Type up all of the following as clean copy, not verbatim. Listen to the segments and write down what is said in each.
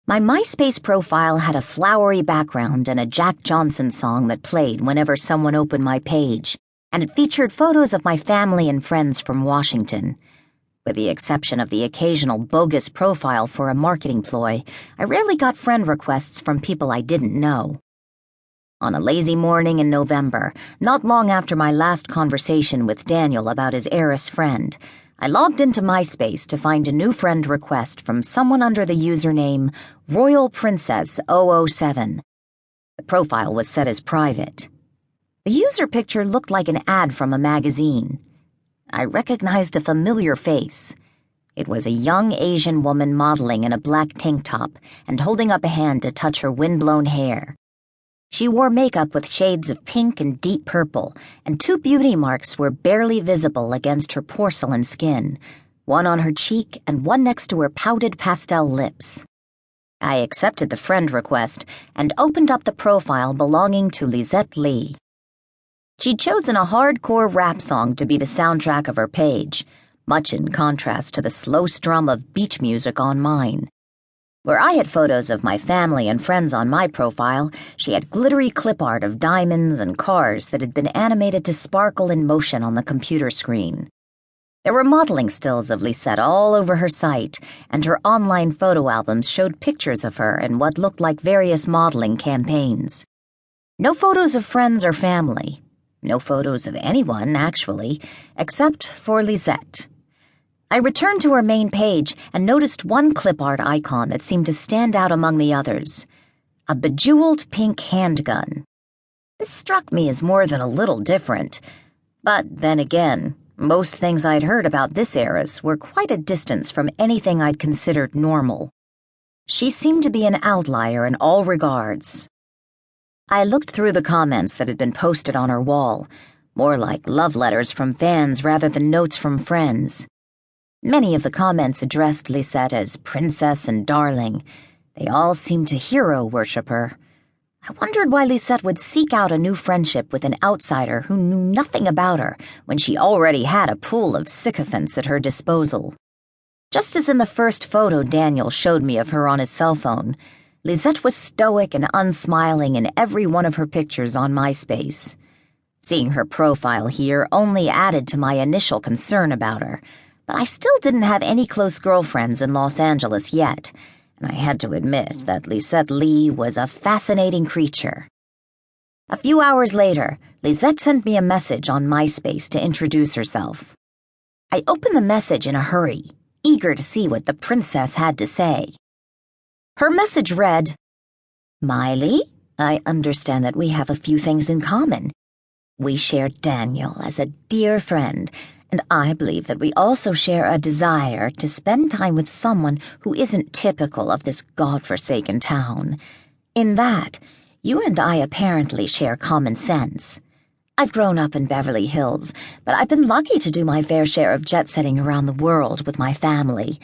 My MySpace profile had a flowery background and a Jack Johnson song that played whenever someone opened my page, and it featured photos of my family and friends from Washington. With the exception of the occasional bogus profile for a marketing ploy, I rarely got friend requests from people I didn't know. On a lazy morning in November, not long after my last conversation with Daniel about his heiress friend, I logged into MySpace to find a new friend request from someone under the username Royal Princess 007. The profile was set as private. The user picture looked like an ad from a magazine. I recognized a familiar face. It was a young Asian woman modeling in a black tank top and holding up a hand to touch her windblown hair. She wore makeup with shades of pink and deep purple, and 2 beauty marks were barely visible against her porcelain skin, one on her cheek and one next to her pouted pastel lips. I accepted the friend request and opened up the profile belonging to Lisette Lee. She'd chosen a hardcore rap song to be the soundtrack of her page, much in contrast to the slow strum of beach music on mine. Where I had photos of my family and friends on my profile, she had glittery clip art of diamonds and cars that had been animated to sparkle in motion on the computer screen. There were modeling stills of Lisette all over her site, and her online photo albums showed pictures of her in what looked like various modeling campaigns. No photos of friends or family. No photos of anyone, actually, except for Lisette. I returned to her main page and noticed one clip art icon that seemed to stand out among the others: a bejeweled pink handgun. This struck me as more than a little different, but then again, most things I'd heard about this heiress were quite a distance from anything I'd considered normal. She seemed to be an outlier in all regards. I looked through the comments that had been posted on her wall, more like love letters from fans rather than notes from friends. Many of the comments addressed Lisette as princess and darling. They all seemed to hero worship her. I wondered why Lisette would seek out a new friendship with an outsider who knew nothing about her when she already had a pool of sycophants at her disposal. Just as in the first photo Daniel showed me of her on his cell phone, Lisette was stoic and unsmiling in every one of her pictures on MySpace. Seeing her profile here only added to my initial concern about her, but I still didn't have any close girlfriends in Los Angeles yet, and I had to admit that Lisette Lee was a fascinating creature. A few hours later, Lisette sent me a message on MySpace to introduce herself. I opened the message in a hurry, eager to see what the princess had to say. Her message read, "Meili, I understand that we have a few things in common. We share Daniel as a dear friend, and I believe that we also share a desire to spend time with someone who isn't typical of this godforsaken town. In that, you and I apparently share common sense. I've grown up in Beverly Hills, but I've been lucky to do my fair share of jet-setting around the world with my family.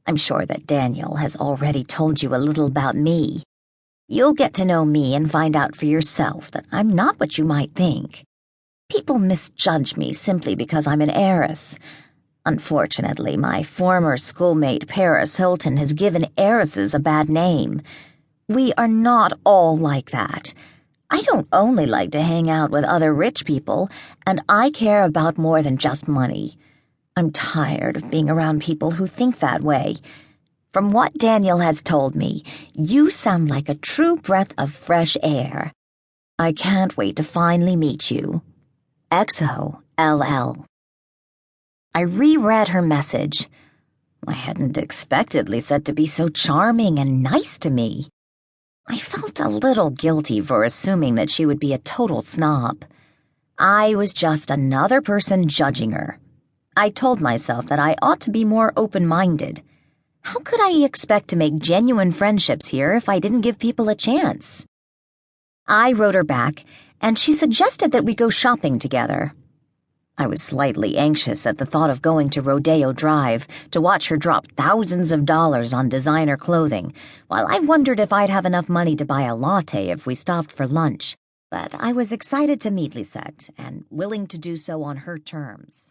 I'm sure that Daniel has already told you a little about me. You'll get to know me and find out for yourself that I'm not what you might think. People misjudge me simply because I'm an heiress. Unfortunately, my former schoolmate Paris Hilton has given heiresses a bad name. We are not all like that. I don't only like to hang out with other rich people, and I care about more than just money. I'm tired of being around people who think that way. From what Daniel has told me, you sound like a true breath of fresh air. I can't wait to finally meet you. XOLL." I reread her message. I hadn't expected Lisette to be so charming and nice to me. I felt a little guilty for assuming that she would be a total snob. I was just another person judging her. I told myself that I ought to be more open-minded. How could I expect to make genuine friendships here if I didn't give people a chance? I wrote her back, and she suggested that we go shopping together. I was slightly anxious at the thought of going to Rodeo Drive to watch her drop thousands of dollars on designer clothing, while I wondered if I'd have enough money to buy a latte if we stopped for lunch. But I was excited to meet Lisette and willing to do so on her terms.